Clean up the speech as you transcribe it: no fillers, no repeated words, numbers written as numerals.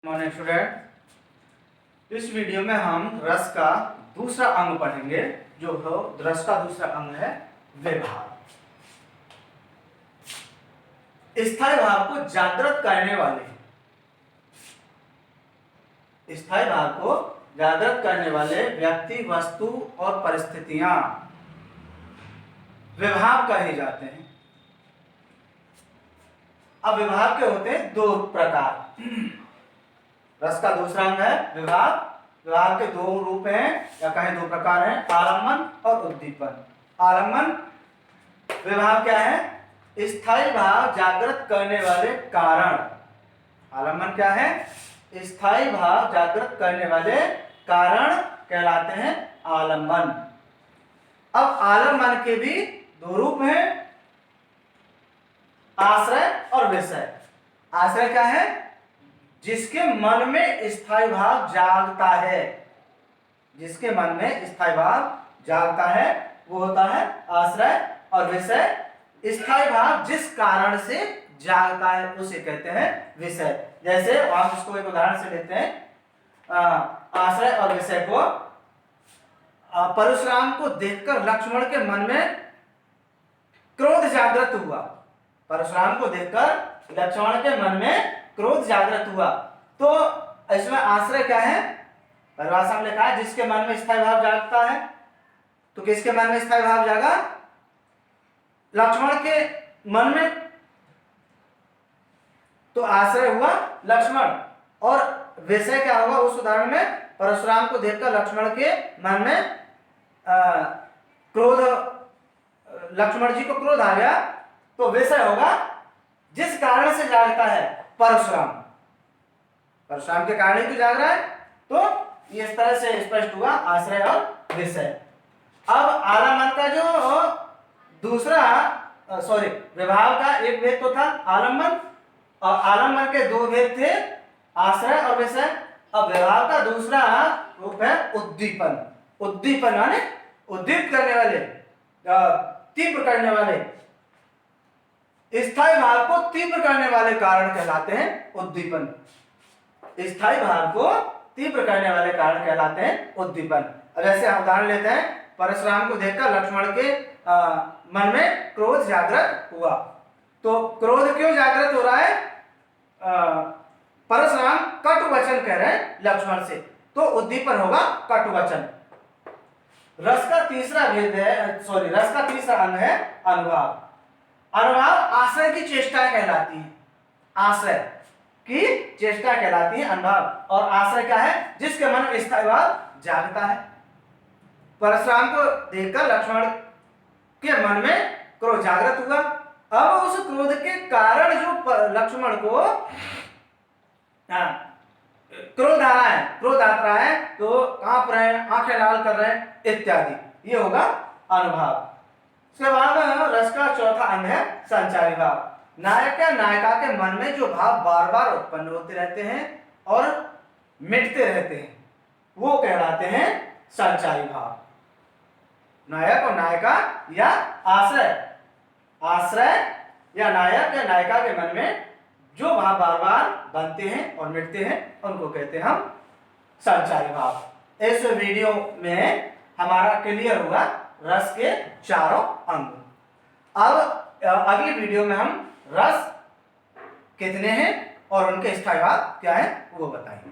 Morning student, इस video में हम रस का दूसरा अंग पढ़ेंगे। जो हो रस का दूसरा अंग है विभाव। स्थायी भाव को जागृत करने वाले व्यक्ति, वस्तु और परिस्थितियां विभाव कहे जाते हैं। अब विभाव के होते हैं दो प्रकार। रस का दूसरा अंग है विभाव। विभाव के दो रूप हैं या कहें दो प्रकार हैं, आलम्बन और उद्दीपन। आलम्बन विभाव क्या है? स्थायी भाव जागृत करने वाले कारण। आलम्बन क्या है? स्थायी भाव जागृत करने वाले कारण कहलाते हैं आलम्बन। अब आलम्बन के भी दो रूप हैं, आश्रय और विषय। आश्रय क्या है? जिसके मन में स्थायी भाव जागता है। जिसके मन में स्थायी भाव जागता है वो होता है आश्रय। और विषय, स्थायी भाव जिस कारण से जागता है उसे कहते हैं विषय। जैसे आप इसको एक उदाहरण से लेते हैं। आश्रय और विषय को, परशुराम को देखकर लक्ष्मण के मन में क्रोध जागृत हुआ। परशुराम को देखकर लक्ष्मण के मन में क्रोध जागृत हुआ, तो इसमें आश्रय क्या है? परिभाषा में लिखा है जिसके मन में स्थायी भाव जागता है। तो किसके मन में स्थायी भाव जागा? लक्ष्मण के मन में। तो आश्रय हुआ लक्ष्मण। और विषय क्या होगा उस उदाहरण में? परशुराम को देखकर लक्ष्मण के मन में क्रोध, लक्ष्मण जी को क्रोध आ गया, तो विषय होगा जिस कारण से जागता है परशुराम। परशुराम के कारण ही तो जाग रहा है। तो इस तरह से स्पष्ट हुआ आश्रय और विषय। अब आलम्बन का जो दूसरा विभाव का एक भेद तो था आलम्बन, और आलम्बन के दो भेद थे, आश्रय और विषय। अब विभाव का दूसरा रूप है उद्दीपन। उद्दीपन माने उद्दीप करने वाले, तीव्र करने वाले, स्थायी भाव को तीव्र करने वाले कारण कहलाते हैं उद्दीपन। स्थायी भाव को तीव्र करने वाले कारण कहलाते हैं उद्दीपन। अब ऐसे हम उदाहरण लेते हैं। परशुराम को देखकर लक्ष्मण के मन में क्रोध जागृत हुआ। तो क्रोध क्यों जागृत हो रहा है? परशुराम कटु वचन कह रहे हैं लक्ष्मण से, तो उद्दीपन होगा कटु वचन। रस का तीसरा अंग है अनुभाव। अनुभाव आश्रय की चेष्टा कहलाती है। आश्रय की चेष्टा कहलाती है अनुभाव। और आश्रय क्या है? जिसके मन में स्थायी भाव जागता है। परशुराम को देखकर लक्ष्मण के मन में क्रोध जागृत हुआ। अब उस क्रोध के कारण जो लक्ष्मण को क्रोध आ रहा है, तो कांप रहे हैं, आंखें लाल कर रहे हैं इत्यादि, ये होगा अनुभाव। उसके बाद रस का चौथा अंग है संचारी भाव। नायक या नायिका के मन में जो भाव बार बार उत्पन्न होते रहते हैं और मिटते रहते हैं वो कहलाते हैं संचारी भाव। नायक और नायिका या आश्रय या नायक या नायिका के मन में जो भाव बार बार बनते हैं और मिटते हैं उनको कहते हैं हम संचारी भाव। इस वीडियो में हमारा क्लियर हुआ रस के चारों अंग। अब अगली वीडियो में हम रस कितने हैं और उनके स्थायी भाव क्या है वो बताएंगे।